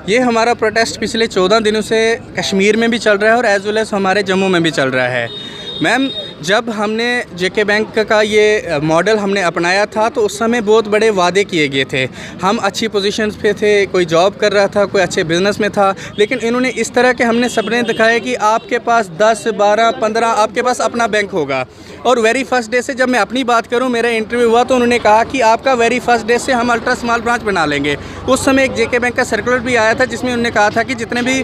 ये हमारा प्रोटेस्ट पिछले 14 दिनों से कश्मीर में भी चल रहा है और एज़ वेल एज़ हमारे जम्मू में भी चल रहा है। मैम, जब हमने जेके बैंक का ये मॉडल हमने अपनाया था तो उस समय बहुत बड़े वादे किए गए थे। हम अच्छी पोजीशंस पे थे, कोई जॉब कर रहा था, कोई अच्छे बिज़नेस में था, लेकिन इन्होंने इस तरह के हमने सपने दिखाए कि आपके पास 10, 12, 15 आपके पास अपना बैंक होगा। और वेरी फर्स्ट डे से जब मैं अपनी बात करूं, मेरा इंटरव्यू हुआ तो उन्होंने कहा कि आपका वेरी फर्स्ट डे से हम अल्ट्रा स्मॉल ब्रांच बना लेंगे। उस समय एक जेके बैंक का सर्कुलर भी आया था जिसमें उन्होंने कहा था कि जितने भी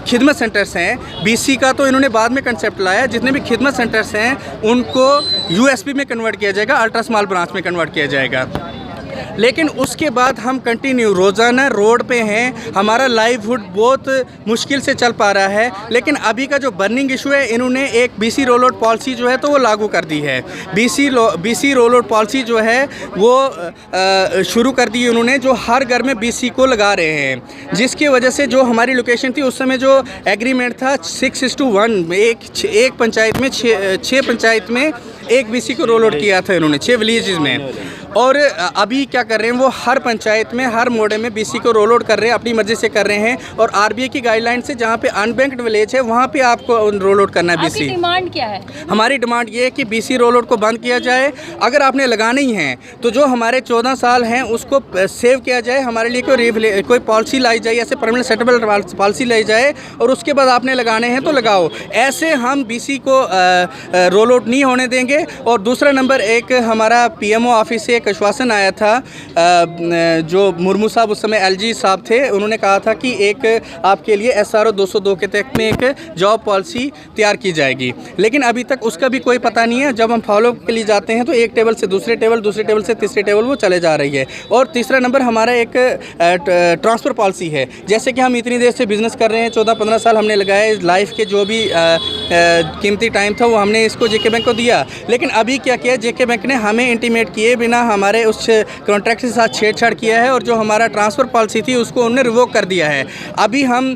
खिदमत सेंटर्स हैं, बीसी का तो इन्होंने बाद में कंसेप्ट लाया, जितने भी खिदमत सेंटर्स हैं उनको यूएसपी में कन्वर्ट किया जाएगा, अल्ट्रा स्मॉल ब्रांच में कन्वर्ट किया जाएगा। लेकिन उसके बाद हम कंटिन्यू रोज़ाना रोड पे हैं, हमारा लाइवहुड बहुत मुश्किल से चल पा रहा है। लेकिन अभी का जो बर्निंग इशू है, इन्होंने एक बीसी रोल आउट पॉलिसी जो है तो वो लागू कर दी है। बीसी रोल आउट पॉलिसी जो है वो शुरू कर दी उन्होंने, जो हर घर में बीसी को लगा रहे हैं, जिसकी वजह से जो हमारी लोकेशन थी उस समय जो एग्रीमेंट था 6:1, एक पंचायत में 6 पंचायत में एक बीसी को रोल आउट किया था इन्होंने 6 विलेजेस में। और अभी क्या कर रहे हैं, वो हर पंचायत में हर मोड़े में बीसी को रोल आउट कर रहे हैं, अपनी मर्जी से कर रहे हैं। और आरबीआई की गाइडलाइन से जहाँ पे अनबैंक्ड विलेज है वहाँ पे आपको रोल आउट करना है बीसी। आपकी डिमांड क्या है? हमारी डिमांड ये है कि बीसी रोल आउट को बंद किया जाए। अगर आपने लगाना ही है तो जो हमारे 14 साल हैं उसको सेव किया जाए, हमारे लिए कोई पॉलिसी लाई जाए, ऐसे परमानेंट सेटल पॉलिसी लाई जाए, और उसके बाद आपने लगाने हैं तो लगाओ। ऐसे हम बीसी को रोल आउट नहीं होने देंगे। और दूसरा नंबर, एक हमारा पीएमओ ऑफिस से एक आश्वासन आया था, जो मुर्मू साहब उस समय एलजी साहब थे, उन्होंने कहा था कि एक आपके लिए SRO 202 के तहत में एक जॉब पॉलिसी तैयार की जाएगी। लेकिन अभी तक उसका भी कोई पता नहीं है। जब हम फॉलो के लिए जाते हैं तो एक टेबल से दूसरे टेबल, दूसरे टेबल से तीसरे टेबल वो चले जा रही है। और तीसरा नंबर, हमारा एक ट्रांसफ़र पॉलिसी है। जैसे कि हम इतनी देर से बिज़नेस कर रहे हैं, 14-15 साल हमने लगाए, लाइफ के जो भी कीमती टाइम था वो हमने इसको जेके बैंक को दिया। लेकिन अभी क्या किया, जेके बैंक ने हमें इंटीमेट किए बिना हमारे उस कॉन्ट्रैक्ट के साथ छेड़छाड़ किया है, और जो हमारा ट्रांसफ़र पॉलिसी थी उसको उन्होंने रिवोक कर दिया है। अभी हम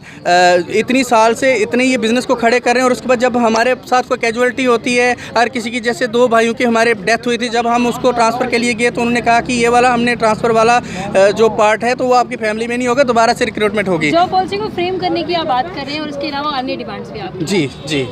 इतनी साल से इतने ये बिज़नेस को खड़े कर रहे हैं, और उसके बाद जब हमारे साथ कोई कैजुअलिटी होती है, हर किसी की, जैसे 2 भाइयों की हमारे डेथ हुई थी, जब हम उसको ट्रांसफ़र के लिए गए तो उन्होंने कहा कि ये वाला हमने ट्रांसफ़र वाला जो पार्ट है तो वो आपकी फैमिली में नहीं होगा, दोबारा से रिक्रूटमेंट होगी। जॉब पॉलिसी को फ्रेम करने की आप बात कर रहे हैं और इसके अलावा अन्य डिमांड्स भी आप? जी।